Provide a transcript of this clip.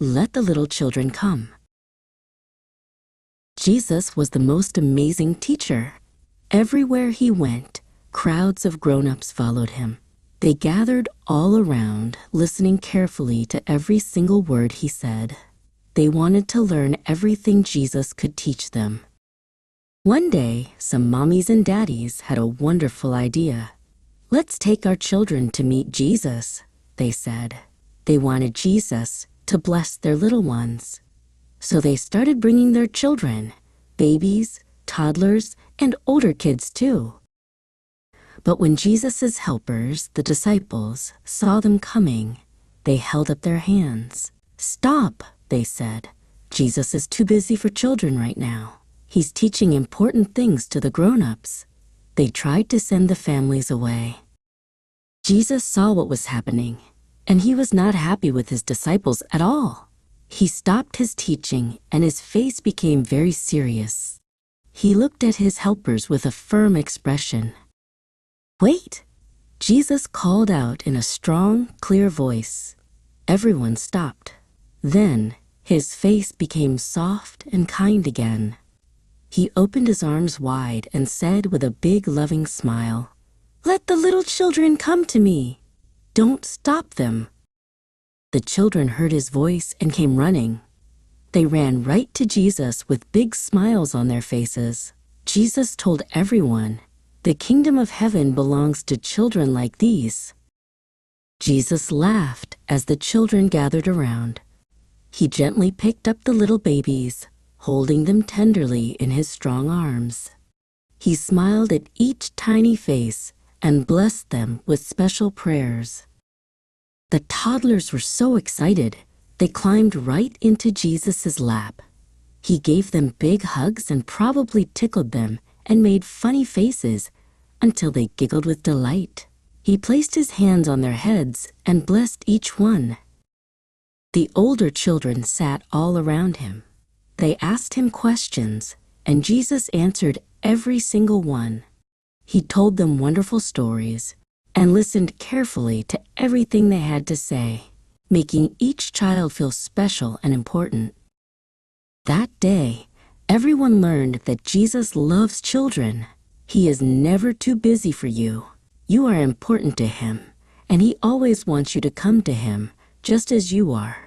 "Let the little children come." Jesus was the most amazing teacher. Everywhere he went, crowds of grown-ups followed him. They gathered all around, listening carefully to every single word he said. They wanted to learn everything Jesus could teach them. One day, some mommies and daddies had a wonderful idea. "Let's take our children to meet Jesus," they said. They wanted Jesus to bless their little ones. So they started bringing their children, babies, toddlers, and older kids too. But when Jesus' helpers, the disciples, saw them coming, they held up their hands. "Stop," they said. "Jesus is too busy for children right now. He's teaching important things to the grown-ups." They tried to send the families away. Jesus saw what was happening, and he was not happy with his disciples at all. He stopped his teaching, and his face became very serious. He looked at his helpers with a firm expression. "Wait!" Jesus called out in a strong, clear voice. Everyone stopped. Then his face became soft and kind again. He opened his arms wide and said with a big, loving smile, "Let the little children come to me. Don't stop them." The children heard his voice and came running. They ran right to Jesus with big smiles on their faces. Jesus told everyone, "The kingdom of heaven belongs to children like these." Jesus laughed as the children gathered around. He gently picked up the little babies, holding them tenderly in his strong arms. He smiled at each tiny face and blessed them with special prayers. The toddlers were so excited, they climbed right into Jesus' lap. He gave them big hugs and probably tickled them and made funny faces until they giggled with delight. He placed his hands on their heads and blessed each one. The older children sat all around him. They asked him questions, and Jesus answered every single one. He told them wonderful stories and listened carefully to everything they had to say, making each child feel special and important. That day, everyone learned that Jesus loves children. He is never too busy for you. You are important to him, and he always wants you to come to him just as you are.